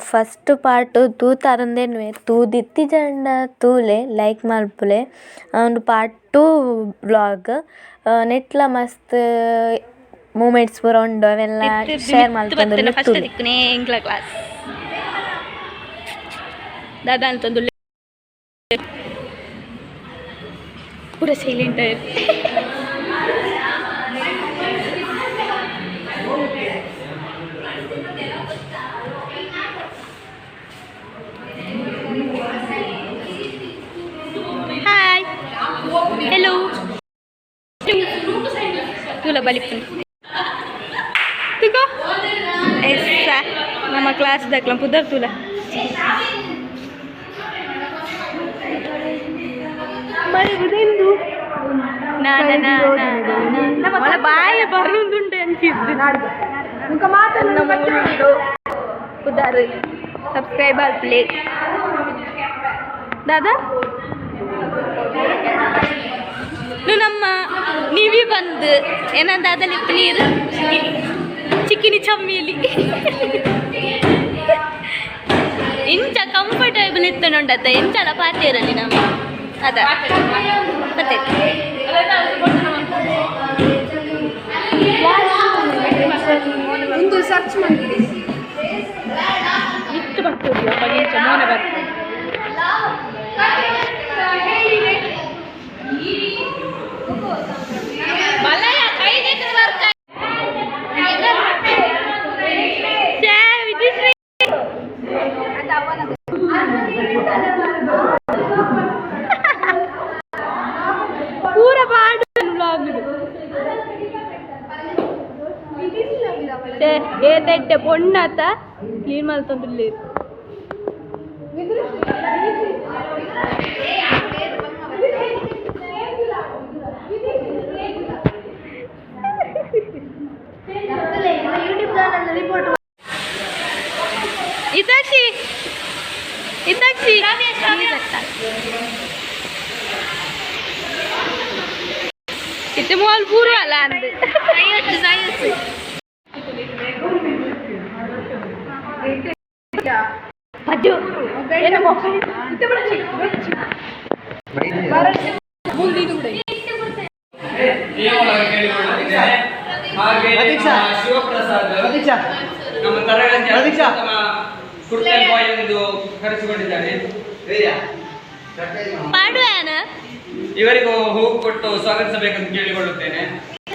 First part ತೂತಾರಂದೇನುವೆ ತೂದಿತ್ತಿ ಜಂಡ ತೂಲೆ like ಮಲ್ಪುಲೆ ಒಂದು ಪಾರ್ಟ್ 2 ವ್ಲಾಗ್ ನೆಟ್ಲ ಮಸ್ತ್ ಮೂಮೆಂಟ್ಸ್ ಪೂರ ಉಂಡು ಅವೆಲ್ಲ ಶೇರ್ ಮಲ್ಪಂದು ಫಸ್ಟ್ ದಿಕ್ಕನೆ ಎಂಕ್ಲ ಕ್ಲಾಸ್ ದಾದಾ ಅಂತಂದು ಪೂರ ಸೈಲೆಂಟ್ ಹಾಯ್ ಹೆಲೋ ತುಲ ಬಲಿಪನ್ ತುಕೋ ಎಸ್ಸ ನಮ್ಮ ಕ್ಲಾಸ್ ದಕ್ಲ ಪುದರ್ ತುಲ ಮರಿಗುದೆಂದು ನಮ್ಮ ಬಾಯ ಬರುವುದುಂಟು ಅನ್ಸಿದ್ದು ಮುಖ ಮಾತನ್ನು ಪುದರ್ ಸಬ್ಸ್ಕ್ರೈಬರ್ ಪ್ಲೇ ದಾದಾ ನಮ್ಮ ನೀವಿ ಬಂದು ಏನಂದ ಅದಲ್ಲಿ ನೀರು ಚಿಕ್ಕಿನಿ ಚಮ್ಮಿಲಿ ಇಂಚ ಕಂಫರ್ಟೇಬಲ್ ಇತ್ತು ನೋಡತ್ತ ಇಂಚಲ ಪಾರ್ಟಿ ಇರಲಿ ನಮ್ಮ ಅದ ಮತ್ತೆ ಒಂದು ಸರ್ಚ್ ಮಾಡಿ ಇತ್ತು ಬರ್ತದೆ ಇಂಚ ಮೋನ ಬರ್ತದೆ ಏತಟ್ಟೆ ಪೊಣ್ಣಾತ ಕ್ಲೀನ್ ಮಾಡ್ತಂದಿಲ್ಲ ಇದಾಕ್ಷಿ ಇತ್ತೆ ಮಾಲ್ ಪೂರ ಅಲ್ಲ ಅಂದೆ ನಮ್ಮ ತರಗತಿ ಕರೆಸಿಕೊಂಡಿದ್ದಾರೆ. ಇವರಿಗೂ ಹೂವು ಕೊಟ್ಟು ಸ್ವಾಗತಿಸಬೇಕಂತ ಕೇಳಿಕೊಳ್ಳುತ್ತೇನೆ.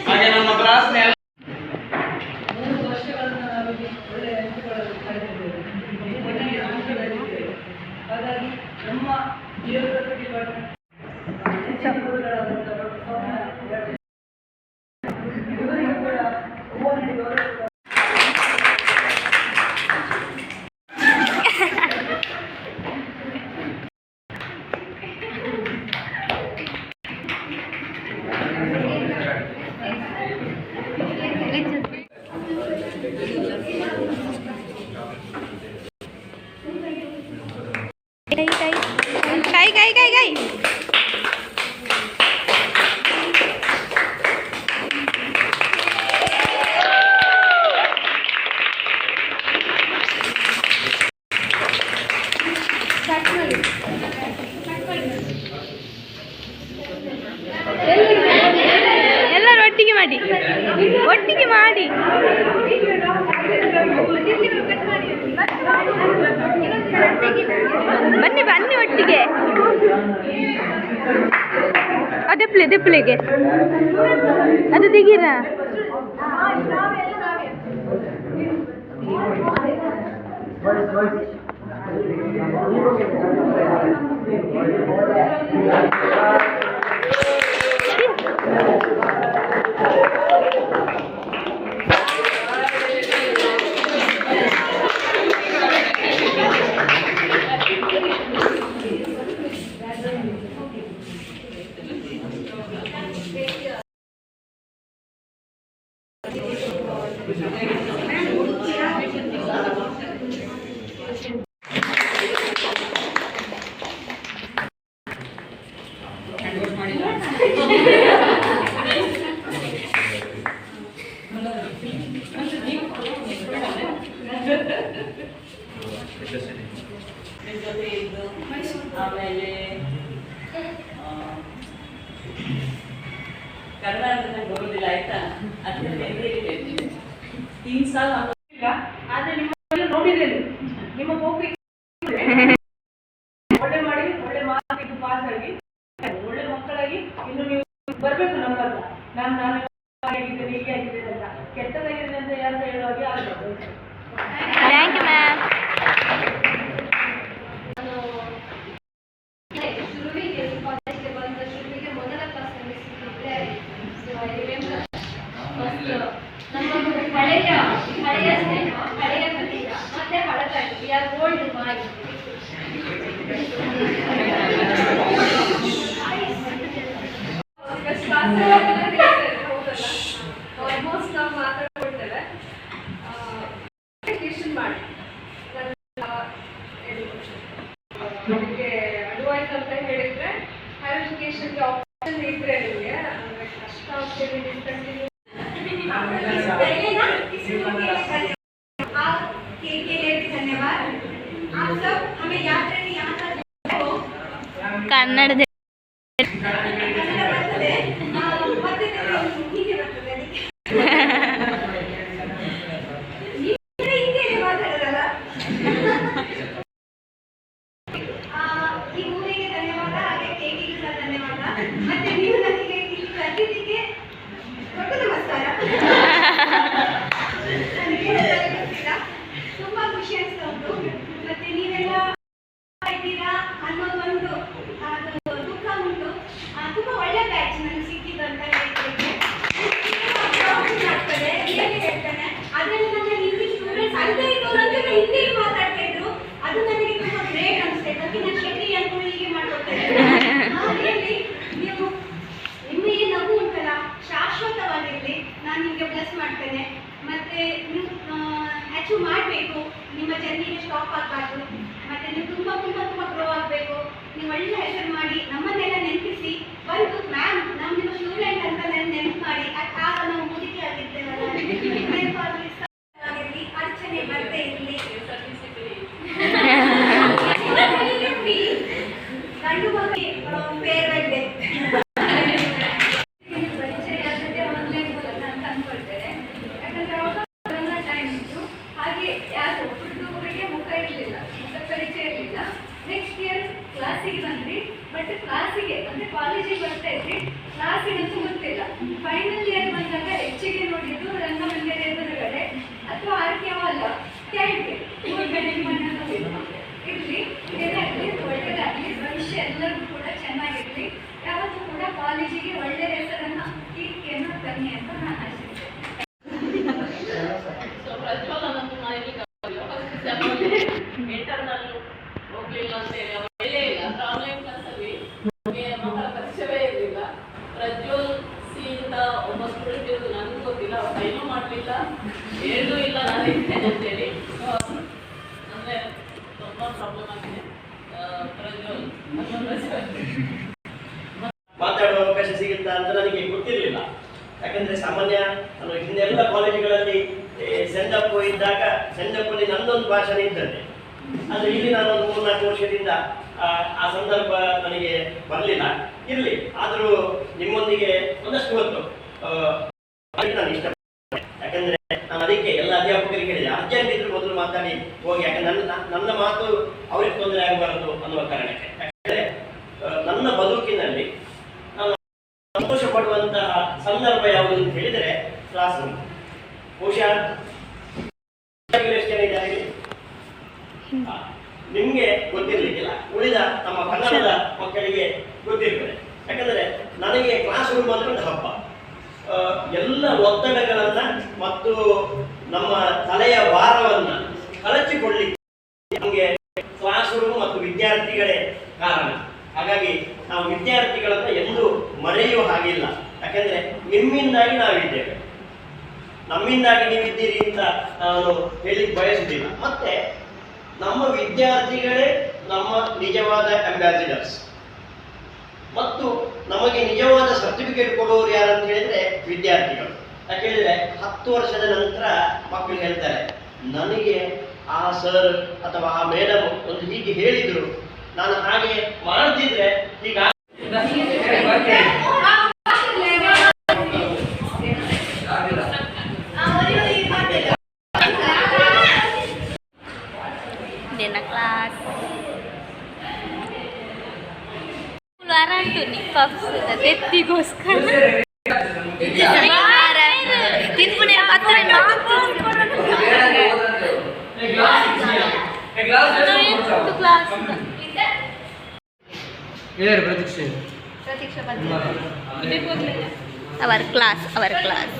ಹಾಗೆ ನಮ್ಮ ಕ್ಲಾಸ್ನ ಕೈ ಎಲ್ಲರೂ ಒಟ್ಟಿಗೆ ಮಾಡಿ ಬನ್ನಿ ಒಟ್ಟಿಗೆ ದೆಪ್ಪಲೆಗೆ ಅದು ತೆಗೀರಾ ಕನ್ನಡ ಅಂದ್ರೆ ನಂಗೆ ಬರೋದಿಲ್ಲ ಆಯ್ತಾ, ಅದಕ್ಕೆ 3 ಸಾಲ ಆದ್ರೆ ನಿಮ್ಮ ನೋಡಿದ್ದೇನೆ ನಿಮ್ಮ ಹೋಗ್ಬೇಕು ಒಳ್ಳೆ ಮಾಡಿ ಒಳ್ಳೆ ಮಾರ್ಕ್ ಪಾಸ್ ಆಗಿ ಒಳ್ಳೆ ಮಕ್ಕಳಾಗಿ ಇನ್ನು ನೀವು ಬರ್ಬೇಕು ನಮ್ಮ ಹತ್ರ. ನಾನು ಹೇಗಿದ್ದೇನೆ ಹೀಗೆ ಆಗಿದ್ದೇನೆ ಅಂತ, ಕೆಟ್ಟದಾಗಿದೆ ಅಂತ ಯಾರು ಹೇಳುವಾಗೆ ಆಗಬೇಕು. Thank you ma'am. ಆಲ್ಮೋಸ್ಟ್ ನಾವು ಮಾತಾಡ್ಕೊಳ್ತೇವೆ. ಮಾಡಿ ನಿಮಗೆ ಅಡ್ವೈಸ್ ಅಂತ ಹೇಳಿದ್ರೆ ಹೈಯರ್ ಎಜುಕೇಶನ್ಗೆ ಆಪ್ಷನ್ ಇದ್ರೆ ನಿಮಗೆ ಕಷ್ಟ ಆಗ್ತೇವೆ ಡಿಸ್ಕಂಟಿನ್ಯೂ ಕನ್ನಡದ ಮತ್ತೆ ನೀವು ನನಗೆ ಇಲ್ಲಿ ಕರೆದಿದ್ದಕ್ಕೆ ದೊಡ್ಡ ನಮಸ್ಕಾರ. ತುಂಬಾ ಖುಷಿ ಅನಿಸ್ತಾ ಉಂಟು. ಮತ್ತೆ ನೀವೆಲ್ಲ ಇದ್ದೀರಾ ಅನ್ನೋದೊಂದು ದುಃಖ ಉಂಟು. ತುಂಬಾ ಒಳ್ಳೆ ಬ್ಯಾಚ್ ನನಗೆ ಸಿಕ್ಕಿದ್ದು ಅಂತ ಹೇಳ್ತೇನೆ. ಆಗ್ತದೆ ಹೇಳ್ತೇನೆ. ಅದರಲ್ಲಿ ನನ್ನ ಹಿಂದಿ ಸ್ಟೂಡೆಂಟ್ಸ್ ಅಲ್ಲದೆ ಇದ್ದವರು ಅಂತ ಹಿಂದಿಯಲ್ಲಿ ಮಾತಾಡ್ತಾ ಇದ್ರು. ಅದು ನನಗೆ ತುಂಬಾ ಗ್ರೇಟ್ ಅನಿಸ್ತದೆ. ಅದಕ್ಕೆ ನಾನು ಶೆಟ್ಟಿ ಅನ್ಕೊಂಡು ಹೀಗೆ ಮಾಡ್ಕೊಳ್ತೇನೆ. ನೀವು ನಿಮ್ಮ ಈ ನಗು ಉಂಟಲ್ಲ ಶಾಶ್ವತವಾಗಿರಲಿ, ನಾನು ನಿಮಗೆ ಬ್ಲೆಸ್ ಮಾಡ್ತೇನೆ. ಮತ್ತೆ ನೀವು ಅಚೀವ್ ಮಾಡಬೇಕು, ನಿಮ್ಮ ಜರ್ನಿಗೆ ಸ್ಟಾಪ್ ಆಗಬಾರ್ದು. ಮತ್ತೆ ನೀವು ತುಂಬ ಗ್ರೋ ಆಗಬೇಕು. ನೀವು ಒಳ್ಳೆ ಹೆಸರು ಮಾಡಿ ನಮ್ಮನ್ನೆಲ್ಲ ನೆನಪಿಸಿ ಬಂದು ಮ್ಯಾಮ್ ನಾವು ನಿಮ್ಮ ಸ್ಟೂಡೆಂಟ್ ಅಂತ ನೆನಪು ಮಾಡಿ. ಆಗ ನಾವು ಮುದುಕಿ ಆಗಿರ್ತೇವಲ್ಲ, ನೆನಪಾಗಲಿ ಅಡಚಣೆ ಬರ್ತೇ ಇರಲಿ. ಗಂಡು ಮಕ್ಕಳಿಗೆ ಫೇರ್ವೆಲ್ ಡೇ ಪರಿಚಯ ಆಗುತ್ತೆ ಆನ್ಲೈನ್ ಮೂಲಕ ಅಂತ ಅಂದ್ಕೊಳ್ತೇನೆ. ಯಾಕಂದ್ರೆ ಅವಾಗ ಟೈಮ್ ಇತ್ತು, ಹಾಗೆ ಯಾರು ಹುಡುಗರಿಗೆ ಮುಖ ಇರಲಿಲ್ಲ, ಮುಖ ಪರಿಚಯ ಇರಲಿಲ್ಲ. ನೆಕ್ಸ್ಟ್ ಇಯರ್ ಕ್ಲಾಸಿಗೆ ಬಂದ್ರಿ, ಬಟ್ ಕ್ಲಾಸಿಗೆ ಅಂದರೆ ಕಾಲೇಜಿಗೆ ಬರ್ತಾ ಇದ್ರಿ, ಕ್ಲಾಸಿಗಂತೂ ಗೊತ್ತಿಲ್ಲ. ಫೈನಲ್ ಇಯರ್ ಬಂದಾಗ ಹೆಚ್ಚಿಗೆ ನೋಡಿದ್ದು ರಂಗಮಂದಿರ ಎದುರುಗಡೆ ಅಥವಾ ಆರ್ಕೆ ಅಲ್ಲ ಕ್ಯಾಂಟೀನ್ ಇರಲಿ. ಏನಾಗಲಿ ಒಳ್ಳೆಯದಾಗಲಿ, ಭವಿಷ್ಯ ಎಲ್ಲರಿಗೂ ಕೂಡ ಚೆನ್ನಾಗಿರಲಿ. ಯಾವತ್ತೂ ಕೂಡ ಕಾಲೇಜಿಗೆ ಒಳ್ಳೆಯ ಹೆಸರನ್ನು ಕೀರ್ತಿಯನ್ನು ತನ್ನಿ ಅಂತ ನಾನು ಆಶಿಸ್ತೇನೆ. ಇಂಟರ್ನಲ್ ಹೋಗ್ಲಿಲ್ಲ ಅಂತ ಹೇಳಿ ಒಳ್ಳೆ ಇಲ್ಲ. ಆನ್ಲೈನ್ ಕ್ಲಾಸಲ್ಲಿ ಮಕ್ಕಳ ಪರಿಚಯವೇ ಇರಲಿಲ್ಲ. ಪ್ರಜ್ವಲ್ ಸಿ ಅಂತ ಒಬ್ಬ ಸ್ಟೂಡೆಂಟ್ ಇರೋದು ನನಗೂ ಗೊತ್ತಿಲ್ಲ, ಅವ್ರು ಏನೂ ಮಾಡಲಿಲ್ಲ, ಏನೂ ಇಲ್ಲ, ನಾನು ಇರ್ತೇನೆ ಅಂತೇಳಿ. ಅಂದರೆ ತುಂಬ ಪ್ರಾಬ್ಲಮ್ ಆಗಿದೆ. ಪ್ರಜ್ವಲ್ ಮಾತಾಡುವ ಅವಕಾಶ ಸಿಗುತ್ತಾ ಅಂತ ನನಗೆ ಗೊತ್ತಿರಲಿಲ್ಲ. ಯಾಕಂದ್ರೆ ಸಾಮಾನ್ಯ ನಾನು ಹಿಂದೆಲ್ಲ ಕಾಲೇಜುಗಳಲ್ಲಿ ಸೆಂಡಪ್ ಇದ್ದಾಗ ಸೆಂಡಪ್ಪಲ್ಲಿ ನನ್ನೊಂದು ಭಾಷಣ ಇದ್ದಂತೆ. ಆದರೆ ಇಲ್ಲಿ ನಾನು ಒಂದು 3-4 ವರ್ಷದಿಂದ ಆ ಸಂದರ್ಭ ನನಗೆ ಬರಲಿಲ್ಲ. ಇರಲಿ, ಆದರೂ ನಿಮ್ಮೊಂದಿಗೆ ಒಂದಷ್ಟು ಹೊತ್ತು ನಾನು ಇಷ್ಟಪಡ್ತೇನೆ. ಯಾಕಂದರೆ ನಾನು ಅದಕ್ಕೆ ಎಲ್ಲ ಅಧ್ಯಾಪಕರಿಗೆ ಹೇಳಿದೆ, ಅರ್ಜೆಂಟ್ ಇದ್ರು ಮೊದಲು ಮಾತಾಡಿ ಹೋಗಿ. ಯಾಕಂದ್ರೆ ನನ್ನ ಮಾತು ಅವ್ರಿಗೆ ತೊಂದರೆ ಆಗಬಾರದು ಅನ್ನುವ ಕಾರಣಕ್ಕೆ. ಯಾಕಂದರೆ ನನ್ನ ಬದುಕಿನಲ್ಲಿ ನಾನು ಸಂತೋಷ ಪಡುವಂತಹ ಸಂದರ್ಭ ಯಾವುದು ಅಂತ ಹೇಳಿದರೆ ಕ್ಲಾಸ್ ರೂಮ್. ಬಹುಶಃ ಎಷ್ಟು ಜನ ಇದ್ದಾರೆ ನಿಮಗೆ ಗೊತ್ತಿರಲಿಕ್ಕಿಲ್ಲ, ಉಳಿದ ನಮ್ಮ ಕನ್ನಡದ ಮಕ್ಕಳಿಗೆ ಗೊತ್ತಿರ್ತದೆ. ಯಾಕಂದರೆ ನನಗೆ ಕ್ಲಾಸ್ ರೂಮ್ ಅಂದ್ರೆ ಒಂದು ಹಬ್ಬ. ಎಲ್ಲ ಒತ್ತಡಗಳನ್ನು ಮತ್ತು ನಮ್ಮ ತಲೆಯ ಭಾರವನ್ನು ಕಳಚಿಕೊಳ್ಳಿಕ್ಕೆ ನಮಗೆ ಕ್ಲಾಸ್ ರೂಮ್ ಮತ್ತು ವಿದ್ಯಾರ್ಥಿಗಳೇ ಕಾರಣ. ಹಾಗಾಗಿ ನಾವು ವಿದ್ಯಾರ್ಥಿಗಳನ್ನು ಎಂದೂ ಮರೆಯುವ ಹಾಗಿಲ್ಲ. ಯಾಕೆಂದರೆ ನಿಮ್ಮಿಂದಾಗಿ ನಾವಿದ್ದೇವೆ, ನಮ್ಮಿಂದಾಗಿ ನೀವಿದ್ದೀರಿ ಅಂತ ನಾನು ಹೇಳಿಕ್ಕೆ ಬಯಸುವುದಿಲ್ಲ. ಮತ್ತೆ ನಮ್ಮ ವಿದ್ಯಾರ್ಥಿಗಳೇ ನಮ್ಮ ನಿಜವಾದ ಅಂಬಾಸಿಡರ್ಸ್. ಮತ್ತು ನಮಗೆ ನಿಜವಾದ ಸರ್ಟಿಫಿಕೇಟ್ ಕೊಡುವವರು ಯಾರು ಅಂತ ಹೇಳಿದ್ರೆ ವಿದ್ಯಾರ್ಥಿಗಳು. ಯಾಕೆ ಹೇಳಿದ್ರೆ 10 ವರ್ಷದ ನಂತರ ಮಕ್ಕಳು ಹೇಳ್ತಾರೆ, ನನಗೆ ಆ ಸರ್ ಅಥವಾ ಆ ಮೇಡಮ್ ಒಂದು ಹೀಗೆ ಹೇಳಿದ್ರು, ನಾನು ಹಾಗೆ ಮಾಡ್ತಿದ್ರೆ ಈಗ ಎತ್ತಿಗೋಸ್ಕರ ತಿನ್ಪುನೆ ಕ್ಲಾಸ್ ಅವರ್ ಕ್ಲಾಸ್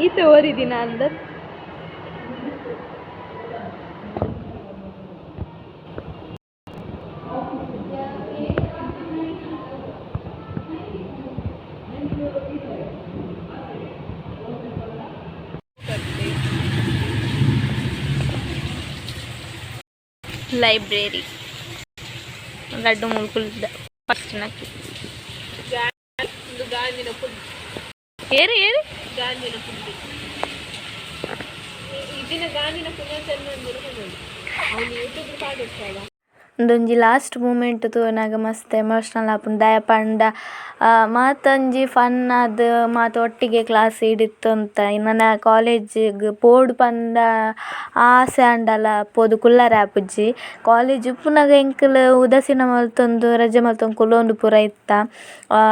ಈತ ಓದಿದಿನ ಅಂದ ಲೈಬ್ರರಿ ಗಡ್ಡು ಮುಳ್ಕುಲ್ದ ಫಸ್ಟ್ ನಕ್ಕಿ ಗಾಂಧಿನ ಪುಡಿ ಏರಿ ಗಾಂಧಿನ ಪುಡಿ ಇದನ್ನ ಗಾಂಧಿನ ಪುಣ್ಯಾಚರಣೆ ಅವನು ಯೂಟ್ಯೂಬ್ ಪಾಡಿರ್ತಾಳ ಒಂದೊಂಜಿ ಲಾಸ್ಟ್ ಮೂಮೆಂಟ್ ತೂನಾಗ ಮಸ್ತ್ ಎಮೋಷ್ನಲ್ ಆಪುಂಡು ದಯ ಪಂಡ ಮಾತೊಂಜಿ ಫನ್ ಅದು ಮಾತು ಒಟ್ಟಿಗೆ ಕ್ಲಾಸ್ ಹಿಡಿತ್ತು ಅಂತ ನನ್ನ ಕಾಲೇಜಿಗೆ ಪೋಡು ಪಂಡ ಆಸೆ ಅಂಡಲ ಪೋದು ಕುಲ್ಲರೆ ಆಪುಜ್ಜಿ ಕಾಲೇಜ್ ಉಪ್ಪುನಾಗ ಎಂಕಲ್ ಉದಾಸೀನ ಮಲ್ತೊಂದು ರಜೆ ಮಲ್ತೊಂದು ಕುಲೋಂದು ಪೂರ ಇತ್ತ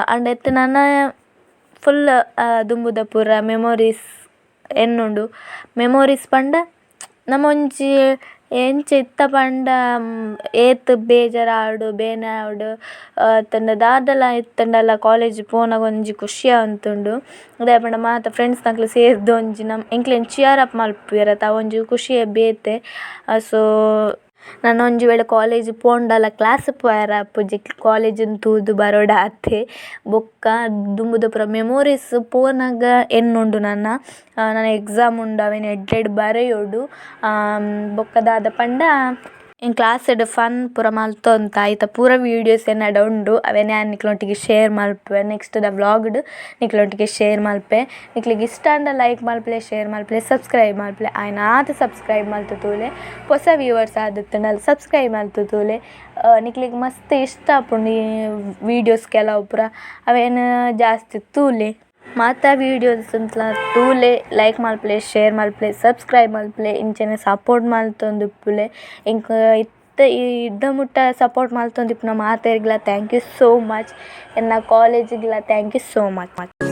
ಅಂಡ್ ಎತ್ತು ನನ್ನ ಫುಲ್ ದುಂಬುದ ಪೂರ ಮೆಮೊರೀಸ್ ಎನ್ನುಂಡು ಮೆಮೊರೀಸ್ ಪಂಡ ನಮ್ಮೊಂಜಿ ಎಂಚ ಇತ್ತ ಪಂಡ ಏತ್ ಬೇಜಾರಾಡು ಬೇನೆ ಆವಡು ತಂಡ ದಾದಲ ಇತ್ತಂಡಲ ಕಾಲೇಜ್ ಪೋನಾಗ ಒಂಜಿ ಖುಷಿ ಆವೊಂದುಂಡು ಅದೇ ಪಂಡ ಮಾತ ಫ್ರೆಂಡ್ಸ್ ನಕ್ಲು ಸೇರ್ದು ಒಂಜಿ ಎಂಕ್ಲೆನ್ ಚಿಯರ್ ಅಪ್ ಮಲ್ಪುವೆರತ ಒಂಜಿ ಖುಷಿಯೇ ಬೇತೆ ಸೊ ನಾನು ಒಂಜಿ ವೇಳೆ ಕಾಲೇಜ್ ಪೋಂಡಲ ಕ್ಲಾಸ್ ಪೋಯರ ಆಪುಜಿ ಕಾಲೇಜಿನ ತೂದು ಬರೋಡ ಆತೆ ಬೊಕ್ಕ ದುಂಬುದ ಪೂರ ಮೆಮೊರೀಸ್ ಪೋನಾಗ ಎನ್ನುಂಡು ನನ್ನ ಎಕ್ಸಾಮ್ ಉಂಡು ಅವೇನು ಎಡ್ಡೆಡ್ ಬರೆಯೋಡು ಬೊಕ್ಕ ದಾದ ಪಂಡ ಇನ್ ಕ್ಲಾಸ್ಡ್ ಫನ್ ಪೂರ ಮಲ್ತೊಂತ ಐತ ಪೂರ ವೀಡಿಯೋಸ್ ಎನ್ನಡ ಉಂಡು ಅವೇನು ನಾನು ನಿಕ್ಲೊಟ್ಟಿಗೆ ಶೇರ್ ಮಲ್ಪೆ ನೆಕ್ಸ್ಟ್ ದ ವ್ಲಾಗ್ಡ್ ನಿಕ್ಲೊಟ್ಟಿಗೆ ಶೇರ್ ಮಲ್ಪೆ ನಿಕ್ಲಿಗೆ ಇಷ್ಟ ಅಂಡ ಲೈಕ್ ಮಲ್ಪಲೆ ಶೇರ್ ಮಲ್ಪಲೆ ಸಬ್ಸ್ಕ್ರೈಬ್ ಮಲ್ಪಲೆ ಆಯ್ನ ಆತ ಸಬ್ಸ್ಕ್ರೈಬ್ ಮಲ್ತು ತೂಲೆ ಹೊಸ ವ್ಯೂವರ್ಸ್ ಆದಿತ್ತಂಡಲ್ಲ ಸಬ್ಸ್ಕ್ರೈಬ್ ಮಲ್ತು ತೂಲೆ ನಿಕ್ಲಿಗೆ ಮಸ್ತ್ ಇಷ್ಟ ಆಪುಂಡು ಈ ವೀಡಿಯೋಸ್ ಕೆಲವು ಪೂರ ಅವೇನು ಜಾಸ್ತಿ ತೂಲೆ ಮಾತ ವೀಡಿಯೋಸ್ ಅಂತಲ ತೂಲೆ ಲೈಕ್ ಮಲ್ಪಲೆ ಶೇರ್ ಮಲ್ಪಲೆ ಸಬ್ಸ್ಕ್ರೈಬ್ ಮಲ್ಪಲೆ ಇಂಚನೆ ಸಪೋರ್ಟ್ ಮಲ್ತೊಂದುಪ್ಪುಲೆ ಇಂಕ ಇದ್ದ ಮುಟ್ಟ ಸಪೋರ್ಟ್ ಮಲ್ತೊಂದಿಪ್ಪುನ ಮಾತೆರ್ಗ್ಲ ಥ್ಯಾಂಕ್ ಯು ಸೋ ಮಚ್ ಎನ್ನ ಕಾಲೇಜಿಗ್ಲ ಥ್ಯಾಂಕ್ ಯು ಸೋ ಮಚ್